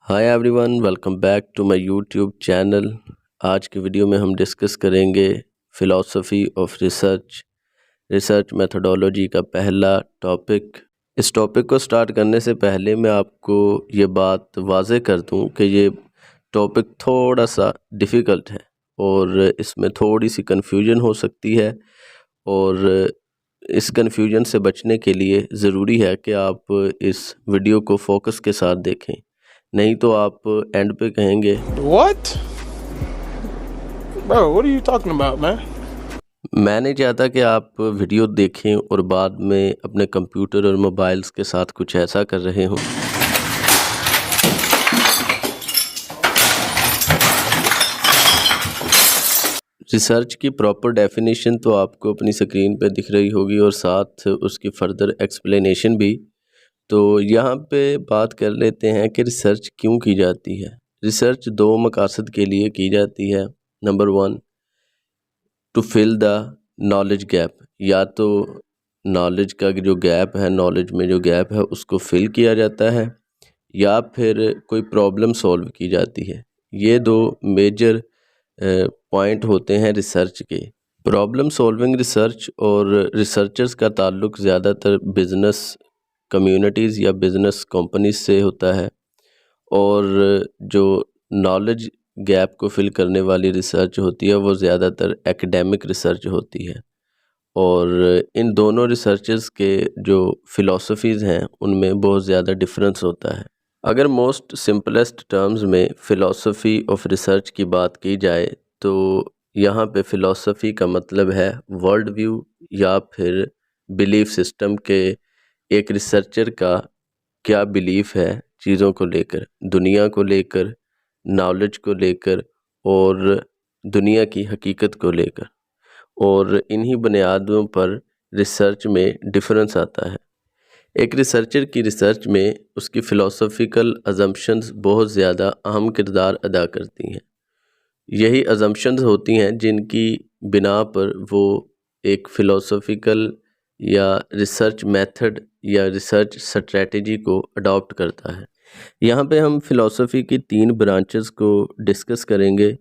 Hi everyone, welcome back to my YouTube channel. आज की video में हम डिस्कस करेंगे फ़िलॉसफ़ी ऑफ रिसर्च मेथोडोलॉजी का पहला टॉपिक। इस टॉपिक को स्टार्ट करने से पहले मैं आपको ये बात वाज़े कर दूं कि ये टॉपिक थोड़ा सा डिफ़िकल्ट है और इसमें थोड़ी सी कन्फ्यूजन हो सकती है और इस कन्फ्यूजन से बचने के लिए ज़रूरी है कि आप इस वीडियो को फोकस के साथ देखें, नहीं तो आप एंड पे कहेंगे What? Bro, what are you talking about, man? मैं नहीं चाहता कि आप वीडियो देखें और बाद में अपने कंप्यूटर और मोबाइल्स के साथ कुछ ऐसा कर रहे हों। रिसर्च की प्रॉपर डेफिनेशन तो आपको अपनी स्क्रीन पे दिख रही होगी और साथ उसकी फर्दर एक्सप्लेनेशन भी। तो यहाँ पे बात कर लेते हैं कि रिसर्च क्यों की जाती है। रिसर्च दो मकसद के लिए की जाती है। Number 1, to fill the knowledge gap, या तो नॉलेज का जो गैप है, नॉलेज में जो गैप है उसको फिल किया जाता है, या फिर कोई प्रॉब्लम सॉल्व की जाती है। ये दो मेजर पॉइंट होते हैं रिसर्च के। प्रॉब्लम सॉल्विंग रिसर्च और रिसर्चर्स का ताल्लुक ज़्यादातर बिज़नेस कम्युनिटीज़ या बिज़नेस कंपनीज से होता है, और जो नॉलेज गैप को फिल करने वाली रिसर्च होती है वो ज़्यादातर एकेडमिक रिसर्च होती है। और इन दोनों रिसर्चेस के जो फ़िलॉसफीज़ हैं उनमें बहुत ज़्यादा डिफरेंस होता है। अगर मोस्ट सिंपलेस्ट टर्म्स में फ़िलॉसफी ऑफ रिसर्च की बात की जाए तो यहाँ पे फ़िलॉसफी का मतलब है वर्ल्ड व्यू या फिर बिलीफ सिस्टम के एक रिसर्चर का क्या बिलीफ है चीज़ों को लेकर, दुनिया को लेकर, नॉलेज को लेकर और दुनिया की हकीकत को लेकर, और इन्हीं बुनियादों पर रिसर्च में डिफरेंस आता है। एक रिसर्चर की रिसर्च में उसकी फ़िलॉसफिकल अजम्पशंस बहुत ज़्यादा अहम किरदार अदा करती हैं। यही अजम्पशंस होती हैं जिनकी बिना पर वो एक फ़िलॉसफिकल या रिसर्च मेथड या रिसर्च स्ट्रेटजी को अडॉप्ट करता है। यहाँ पे हम फ़िलॉसफी की 3 ब्रांचेस को डिस्कस करेंगे,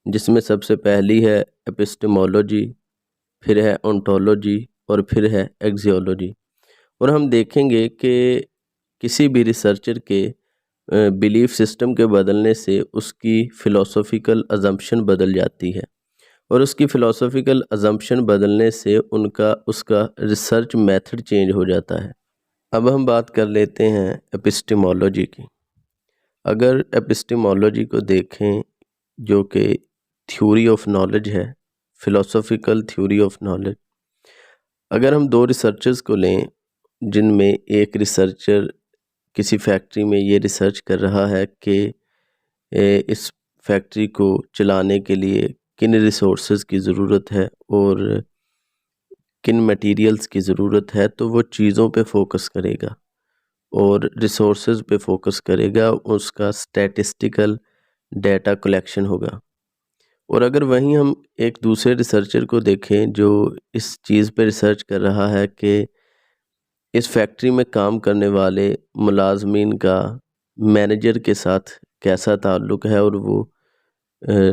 जिसमें सबसे पहली है एपिस्टेमोलॉजी, फिर है ओंटोलॉजी और फिर है एक्सियोलॉजी। और हम देखेंगे कि किसी भी रिसर्चर के बिलीफ सिस्टम के बदलने से उसकी फ़िलॉसफिकल अजम्पशन बदल जाती है, और उसकी फ़िलॉसफिकल अजम्पशन बदलने से उसका रिसर्च मेथड चेंज हो जाता है। अब हम बात कर लेते हैं एपिस्टेमोलॉजी की। अगर एपिस्टेमोलॉजी को देखें, जो कि थ्योरी ऑफ नॉलेज है, फ़िलॉसफिकल थ्योरी ऑफ नॉलेज। अगर हम दो रिसर्चर्स को लें जिनमें एक रिसर्चर किसी फैक्ट्री में ये रिसर्च कर रहा है कि इस फैक्ट्री को चलाने के लिए किन रिसोर्सेज की ज़रूरत है और किन मटेरियल्स की ज़रूरत है, तो वो चीज़ों पे फोकस करेगा और रिसोर्सेज पे फोकस करेगा, उसका स्टैटिस्टिकल डाटा कलेक्शन होगा। और अगर वहीं हम एक दूसरे रिसर्चर को देखें जो इस चीज़ पे रिसर्च कर रहा है कि इस फैक्ट्री में काम करने वाले मुलाजमीन का मैनेजर के साथ कैसा ताल्लुक़ है और वो अ,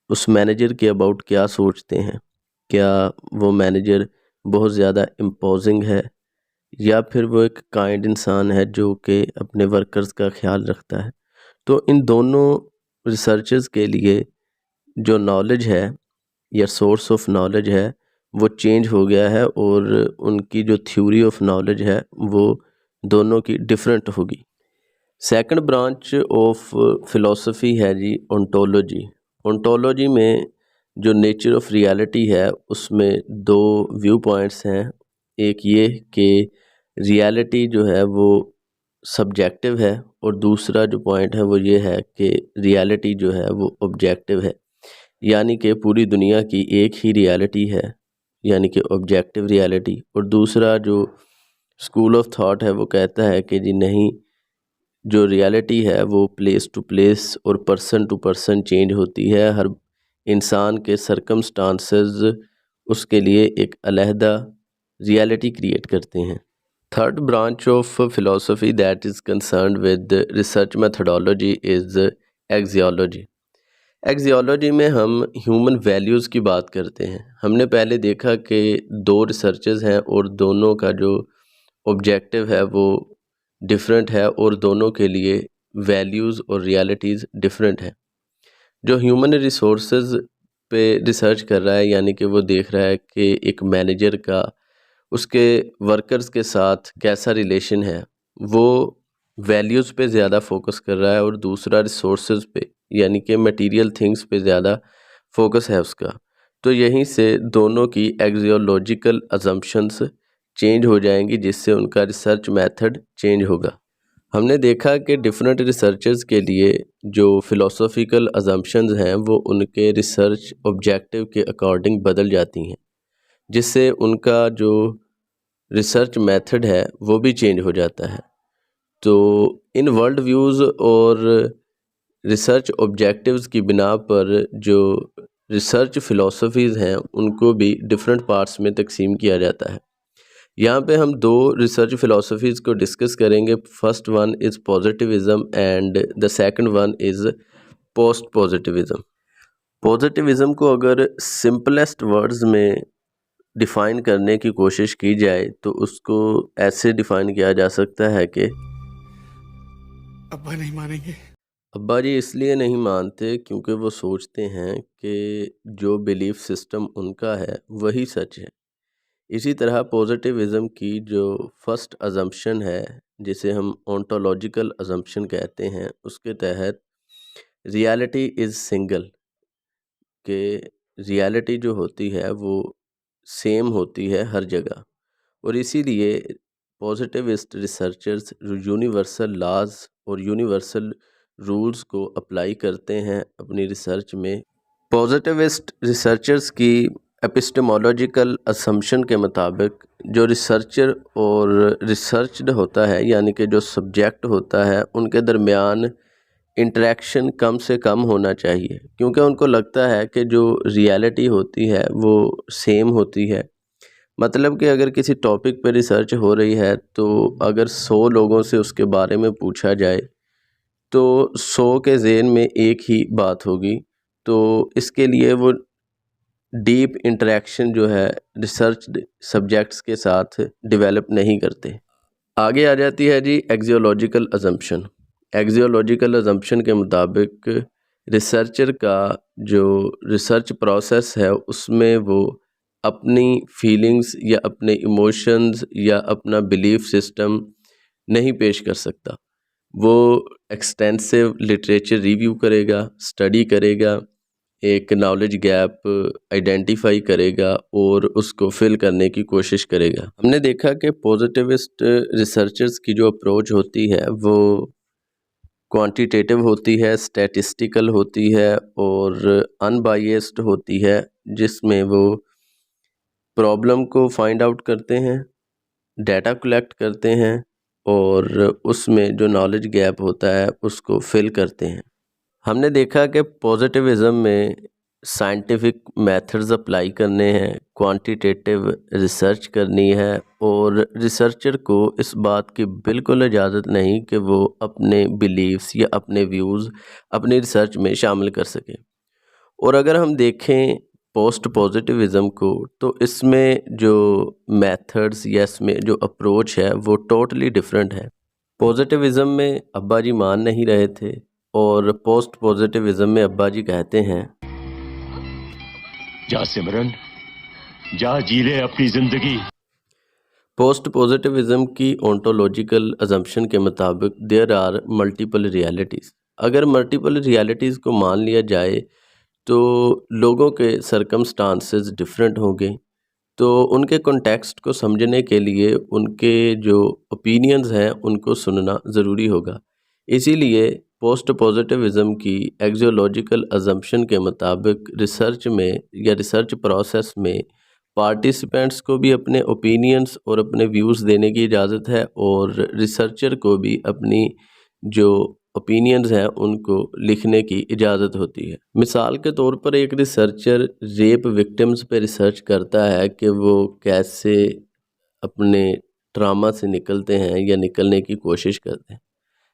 उस मैनेजर के अबाउट क्या सोचते हैं, क्या वो मैनेजर बहुत ज़्यादा इम्पोजिंग है या फिर वो एक काइंड इंसान है जो कि अपने वर्कर्स का ख्याल रखता है। तो इन दोनों रिसर्चर्स के लिए जो नॉलेज है या सोर्स ऑफ नॉलेज है वो चेंज हो गया है, और उनकी जो थ्योरी ऑफ नॉलेज है वो दोनों की डिफरेंट होगी। सेकंड ब्रांच ऑफ फिलॉसफी है जी ओंटोलॉजी। ओंटोलॉजी में जो नेचर ऑफ रियलिटी है उसमें दो व्यू पॉइंट्स हैं। एक ये कि रियलिटी जो है वो सब्जेक्टिव है, और दूसरा जो पॉइंट है वो ये है कि रियलिटी जो है वो ऑब्जेक्टिव है, यानी कि पूरी दुनिया की एक ही रियलिटी है, यानी कि ऑब्जेक्टिव रियलिटी। और दूसरा जो स्कूल ऑफ थॉट है वो कहता है कि जी नहीं, जो रियलिटी है वो प्लेस टू प्लेस और पर्सन टू पर्सन चेंज होती है। हर इंसान के सरकमस्टांसेस उसके लिए एक अलहदा रियलिटी क्रिएट करते हैं। Third branch of philosophy that is concerned with research methodology is axiology. Axiology में हम ह्यूमन वैल्यूज़ की बात करते हैं। हमने पहले देखा कि दो रिसर्चेस हैं और दोनों का जो ऑब्जेक्टिव है वो डिफरेंट है और दोनों के लिए वैल्यूज़ और रियलिटीज़ डिफरेंट हैं। जो ह्यूमन रिसोर्सेज पे रिसर्च कर रहा है, यानी कि वो देख रहा है कि एक मैनेजर का उसके वर्कर्स के साथ कैसा रिलेशन है, वो वैल्यूज़ पे ज़्यादा फोकस कर रहा है और दूसरा रिसोर्सेज पे यानी कि मटेरियल थिंग्स पे ज़्यादा फोकस है उसका। तो यहीं से दोनों की एक्सियोलॉजिकल अजम्पशंस चेंज हो जाएंगी, जिससे उनका रिसर्च मेथड चेंज होगा। हमने देखा कि डिफरेंट रिसर्चर्स के लिए जो फ़िलोसॉफ़िकल अजम्पशंस हैं वो उनके रिसर्च ऑब्जेक्टिव के अकॉर्डिंग बदल जाती हैं, जिससे उनका जो रिसर्च मेथड है वो भी चेंज हो जाता है। तो इन वर्ल्ड व्यूज़ और रिसर्च ऑब्जेक्टिव्स की बिना पर जो रिसर्च फ़िलोसफीज़ हैं उनको भी डिफरेंट पार्ट्स में तकसीम किया जाता है। यहाँ पे हम दो रिसर्च फ़िलोसफीज़ को डिस्कस करेंगे। First one is positivism and the second one is post positivism. Positivism को अगर सिंपलेस्ट वर्ड्स में डिफ़ाइन करने की कोशिश की जाए तो उसको ऐसे डिफ़ाइन किया जा सकता है कि अब्बा नहीं मानेंगे। अब्बा जी इसलिए नहीं मानते क्योंकि वो सोचते हैं कि जो बिलीफ सिस्टम उनका है वही सच है। इसी तरह पॉजिटिविज़म की जो फर्स्ट अजम्पशन है, जिसे हम ओंटोलॉजिकल अजम्पशन कहते हैं, उसके तहत रियलिटी इज़ सिंगल, कि रियलिटी जो होती है वो सेम होती है हर जगह। और इसीलिए पॉजिटिविस्ट रिसर्चर्स यूनिवर्सल लॉज और यूनिवर्सल रूल्स को अप्लाई करते हैं अपनी रिसर्च में। पॉजिटिविस्ट रिसर्चर्स की एपिस्टेमोलॉजिकल असम्पशन के मुताबिक जो रिसर्चर और रिसर्च्ड होता है, यानी कि जो सब्जेक्ट होता है, उनके दरमियान इंटरेक्शन कम से कम होना चाहिए, क्योंकि उनको लगता है कि जो रियलिटी होती है वो सेम होती है। मतलब कि अगर किसी टॉपिक पर रिसर्च हो रही है तो अगर 100 लोगों से उसके बारे में पूछा जाए तो 100 के ज़हन में एक ही बात होगी। तो इसके लिए वो डीप इंटरेक्शन जो है रिसर्च सब्जेक्ट्स के साथ डेवलप नहीं करते। आगे आ जाती है जी एक्सियोलॉजिकल अजम्पशन। एक्सियोलॉजिकल अजम्पशन के मुताबिक रिसर्चर का जो रिसर्च प्रोसेस है उसमें वो अपनी फीलिंग्स या अपने इमोशंस या अपना बिलीफ सिस्टम नहीं पेश कर सकता। वो एक्सटेंसिव लिटरेचर रिव्यू करेगा, स्टडी करेगा, एक नॉलेज गैप आइडेंटिफाई करेगा और उसको फिल करने की कोशिश करेगा। हमने देखा कि पॉजिटिविस्ट रिसर्चर्स की जो अप्रोच होती है वो क्वांटिटेटिव होती है, स्टैटिस्टिकल होती है और अनबायस्ड होती है, जिसमें वो प्रॉब्लम को फाइंड आउट करते हैं, डाटा कलेक्ट करते हैं और उसमें जो नॉलेज गैप होता है उसको फिल करते हैं। हमने देखा कि पॉजिटिविज़म में साइंटिफिक मेथड्स अप्लाई करने हैं, क्वांटिटेटिव रिसर्च करनी है और रिसर्चर को इस बात की बिल्कुल इजाज़त नहीं कि वो अपने बिलीव्स या अपने व्यूज़ अपनी रिसर्च में शामिल कर सके। और अगर हम देखें पोस्ट पॉजिटिविज़म को तो इसमें जो मेथड्स या इसमें जो अप्रोच है वो टोटली डिफरेंट है। पॉजिटिविज़म में अब्बा जी मान नहीं रहे थे और पोस्ट पॉजिटिविज़म में अब्बा जी कहते हैं, जा सिमरन, जा जी ले अपनी ज़िंदगी। पोस्ट पॉजिटिविज़म की ओंटोलॉजिकल अजम्पशन के मुताबिक देयर आर मल्टीपल रियलिटीज़। अगर मल्टीपल रियलिटीज़ को मान लिया जाए तो लोगों के सर्कमस्टांसेस डिफरेंट होंगे, तो उनके कॉन्टेक्स्ट को समझने के लिए उनके जो ओपिनियंस हैं उनको सुनना ज़रूरी होगा। इसीलिए पोस्ट पॉजिटिविज़म की एक्सियोलॉजिकल अजम्पशन के मुताबिक रिसर्च में या रिसर्च प्रोसेस में पार्टिसिपेंट्स को भी अपने ओपिनियंस और अपने व्यूज़ देने की इजाज़त है और रिसर्चर को भी अपनी जो ओपिनियंस हैं उनको लिखने की इजाज़त होती है। मिसाल के तौर पर एक रिसर्चर रेप विक्टिम्स पे रिसर्च करता है कि वो कैसे अपने ट्रामा से निकलते हैं या निकलने की कोशिश करते हैं।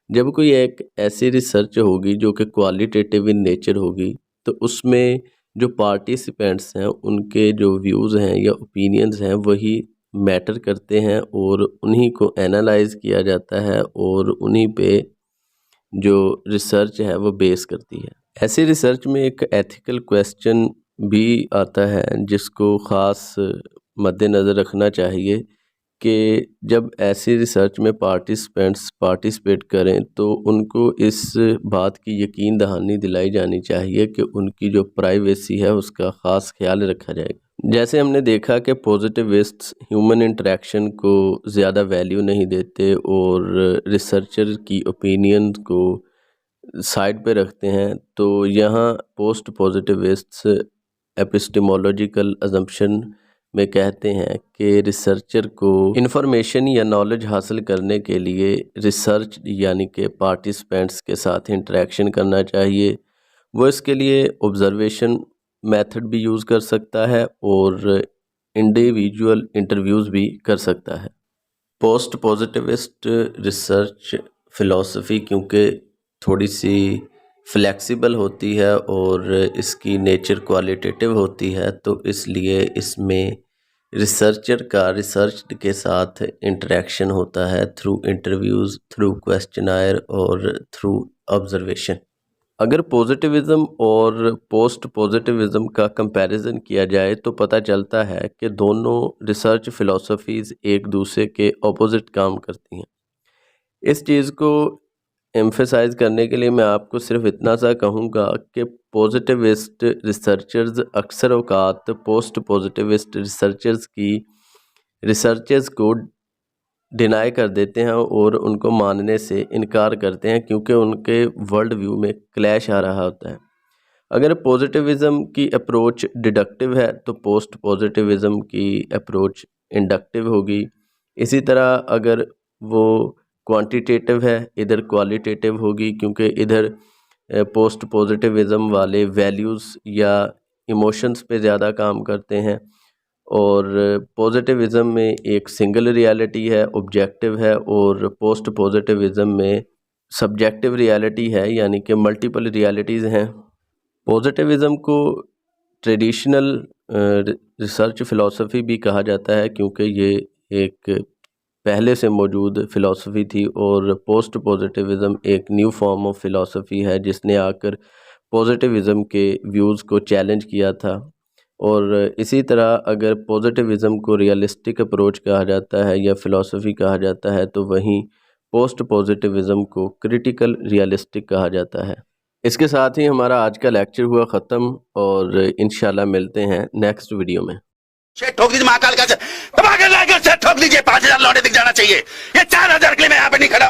जब कोई एक ऐसी रिसर्च होगी जो कि क्वालिटेटिव इन नेचर होगी, तो उसमें जो पार्टिसिपेंट्स हैं उनके जो व्यूज़ हैं या ओपिनियंस हैं वही मैटर करते हैं और उन्हीं को एनालाइज किया जाता है और उन्हीं पे जो रिसर्च है वो बेस करती है। ऐसी रिसर्च में एक एथिकल क्वेश्चन भी आता है जिसको ख़ास मद्देनज़र रखना चाहिए कि जब ऐसी रिसर्च में पार्टिसिपेंट्स पार्टिसिपेट करें तो उनको इस बात की यकीन दहानी दिलाई जानी चाहिए कि उनकी जो प्राइवेसी है उसका ख़ास ख्याल रखा जाएगा। जैसे हमने देखा कि पॉजिटिविस्ट्स ह्यूमन इंटरेक्शन को ज़्यादा वैल्यू नहीं देते और रिसर्चर की ओपिनियन को साइड पे रखते हैं, तो यहाँ पोस्ट पॉजिटिविस्ट्स एपिस्टेमोलॉजिकल अजम्पशन में कहते हैं कि रिसर्चर को इंफॉर्मेशन या नॉलेज हासिल करने के लिए रिसर्च यानी कि पार्टिसिपेंट्स के साथ इंटरेक्शन करना चाहिए। वो इसके लिए ऑब्जर्वेशन मेथड भी यूज़ कर सकता है और इंडिविजुअल इंटरव्यूज़ भी कर सकता है। पोस्ट पॉजिटिविस्ट रिसर्च फ़िलॉसफी क्योंकि थोड़ी सी फ्लेक्सिबल होती है और इसकी नेचर क्वालिटेटिव होती है, तो इसलिए इसमें रिसर्चर का रिसर्च के साथ इंटरेक्शन होता है थ्रू इंटरव्यूज़, थ्रू क्वेश्चनायर और थ्रू ऑब्जर्वेशन। अगर पॉजिटिविज़म और पोस्ट पॉजिटिविज़म का कंपैरिजन किया जाए तो पता चलता है कि दोनों रिसर्च फ़िलॉसफीज़ एक दूसरे के ऑपोजिट काम करती हैं। इस चीज़ को एम्फेसाइज़ करने के लिए मैं आपको सिर्फ इतना सा कहूँगा कि पॉजिटिविस्ट रिसर्चर्स अक्सर औक़ात पोस्ट पॉजिटिविस्ट रिसर्चर्स को डिनाई कर देते हैं और उनको मानने से इनकार करते हैं क्योंकि उनके वर्ल्ड व्यू में क्लैश आ रहा होता है। अगर पॉजिटिविज़म की अप्रोच डिडक्टिव है तो पोस्ट पॉजिटिविज़म की अप्रोच इंडक्टिव होगी। इसी तरह अगर वो क्वांटिटेटिव है इधर क्वालिटेटिव होगी, क्योंकि इधर पोस्ट पॉजिटिविज़म वाले वैल्यूज़ या इमोशंस पे ज़्यादा काम करते हैं और पॉजिटिविज़म में एक सिंगल रियलिटी है, ऑब्जेक्टिव है, और पोस्ट पॉजिटिविज़म में सब्जेक्टिव रियलिटी है यानी कि मल्टीपल रियलिटीज़ हैं। पॉजिटिविज़म को ट्रेडिशनल रिसर्च फ़िलॉसफी भी कहा जाता है क्योंकि ये एक पहले से मौजूद फ़िलॉसफी थी और पोस्ट पॉजिटिविज़म एक न्यू फॉर्म ऑफ फ़िलॉसफी है जिसने आकर पॉजिटिविज़म के व्यूज़ को चैलेंज किया था। और इसी तरह अगर पॉजिटिविज़म को रियलिस्टिक अप्रोच कहा जाता है या फ़िलॉसफी कहा जाता है तो वहीं पोस्ट पॉजिटिविज़म को क्रिटिकल रियलिस्टिक कहा जाता है। इसके साथ ही हमारा आज का लेक्चर हुआ ख़त्म और इंशाल्लाह मिलते हैं नेक्स्ट वीडियो में। ठोक दीजिए महाकाल का, ठोक दीजिए 5000 लौटे दिख जाना चाहिए। ये 4000 के लिए मैं यहाँ पे नहीं खड़ा।